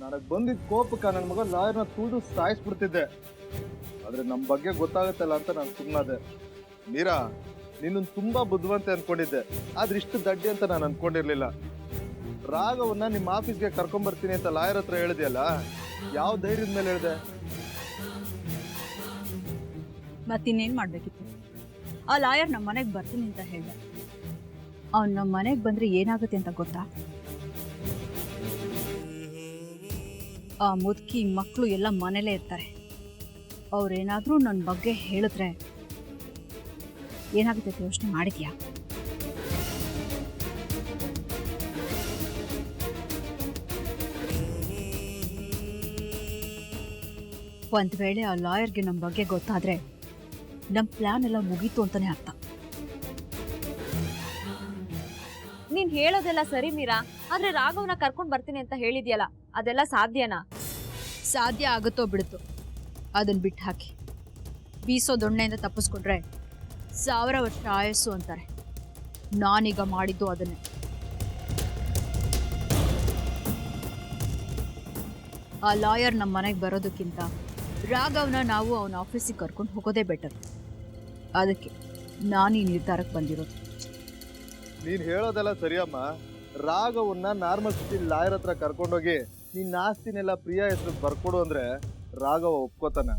ನನಗೆ ಬಂದಿದ್ದ ಕೋಪಕ್ಕೆ ನನ್ನ ಮಗ ಲಾಯರ್ನ ತುಳಿದು ಸಾಯಿಸ್ಬಿಡ್ತಿದ್ದೆ. ಆದ್ರೆ ನಮ್ಮ ಬಗ್ಗೆ ಗೊತ್ತಾಗುತ್ತಲ್ಲ ಅಂತ ನಾನು ಸುಮ್ಮನಾದೆ. ಮೀರಾ, ನಿನ್ನನ್ನು ತುಂಬಾ ಬುದ್ಧಿವಂತೆ ಅನ್ಕೊಂಡಿದ್ದೆ, ಆದ್ರೆ ಇಷ್ಟು ದಡ್ಡಿ ಅಂತ ನಾನು ಅನ್ಕೊಂಡಿರ್ಲಿಲ್ಲ. ರಾಘವನ್ನ ನಿಮ್ಮ ಆಫೀಸ್ಗೆ ಕರ್ಕೊಂಡ್ಬರ್ತೀನಿ ಅಂತ ಲಾಯರ್ ಹತ್ರ ಹೇಳಿದೆಯಲ್ಲ, ಯಾವ ಧೈರ್ಯದ ಮೇಲೆ ಹೇಳಿದೆ? ಮತ್ತಿನ್ನೇನ್ ಮಾಡ್ಬೇಕಿತ್ತು? ಆ ಲಾಯರ್ ನಮ್ಮ ಮನೆಗೆ ಬರ್ತೀನಿ ಅಂತ ಹೇಳ್ದ. ಅವ್ನು ನಮ್ಮ ಮನೆಗೆ ಬಂದ್ರೆ ಏನಾಗುತ್ತೆ ಅಂತ ಗೊತ್ತಾ? ಆ ಮುದುಕಿ ಮಕ್ಕಳು ಎಲ್ಲ ಮನೇಲೇ ಇರ್ತಾರೆ. ಅವ್ರೇನಾದ್ರೂ ನನ್ನ ಬಗ್ಗೆ ಹೇಳಿದ್ರೆ ಏನಾಗುತ್ತೆ ಅಂತ ಯೋಚನೆ ಮಾಡಿದ್ಯಾ? ಒಂದ್ ವೇಳೆ ಆ ಲಾಯರ್ಗೆ ನಮ್ಮ ಬಗ್ಗೆ ಗೊತ್ತಾದ್ರೆ ನಮ್ಮ ಪ್ಲಾನ್ ಎಲ್ಲ ಮುಗೀತು ಅಂತಾನೆ ಅರ್ಥ. ನೀನ್ ಹೇಳೋದೆಲ್ಲ ಸರಿ ಮೀರಾ, ಆದ್ರೆ ರಾಘವನ ಕರ್ಕೊಂಡ್ ಬರ್ತೀನಿ ಅಂತ ಹೇಳಿದ್ಯಲ್ಲ, ಅದೆಲ್ಲ ಸಾಧ್ಯನಾ? ಸಾಧ್ಯ ಆಗುತ್ತೋ ಬಿಡುತ್ತೋ ಅದನ್ನ ಬಿಟ್ಟು ಹಾಕಿ. ಬೀಸೋ ದೊಣ್ಣೆಯಿಂದ ತಪ್ಪಿಸ್ಕೊಂಡ್ರೆ 1000 ವರ್ಷ ಆಯಸ್ಸು ಅಂತಾರೆ. ನಾನೀಗ ಮಾಡಿದ್ದು ಅದನ್ನೇ. ಆ ಲಾಯರ್ ನಮ್ಮ ಮನೆಗೆ ಬರೋದಕ್ಕಿಂತ ರಾಘವ್ನ ನಾವು ಅವನ ಆಫೀಸಿಗೆ ಕರ್ಕೊಂಡು ಹೋಗೋದೇ ಬೆಟರ್. ಅದಕ್ಕೆ ನಾನು ಈ ನಿರ್ಧಾರಕ್ಕೆ ಬಂದಿರೋದು. ನೀನ್ ಹೇಳೋದೆಲ್ಲ ಸರಿಯಮ್ಮ. ರಾಘವನ್ನ ನಾರ್ಮಲ್ ಸಿಟಿ ಲಾಯರ್ ಹತ್ರ ಕರ್ಕೊಂಡೋಗಿ ನಿನ್ನ ಆಸ್ತಿನೆಲ್ಲ ಪ್ರಿಯಾ ಹೆಸರು ಬರ್ಕೊಡು ಅಂದ್ರೆ ರಾಘವ ಒಪ್ಕೋತಾನ?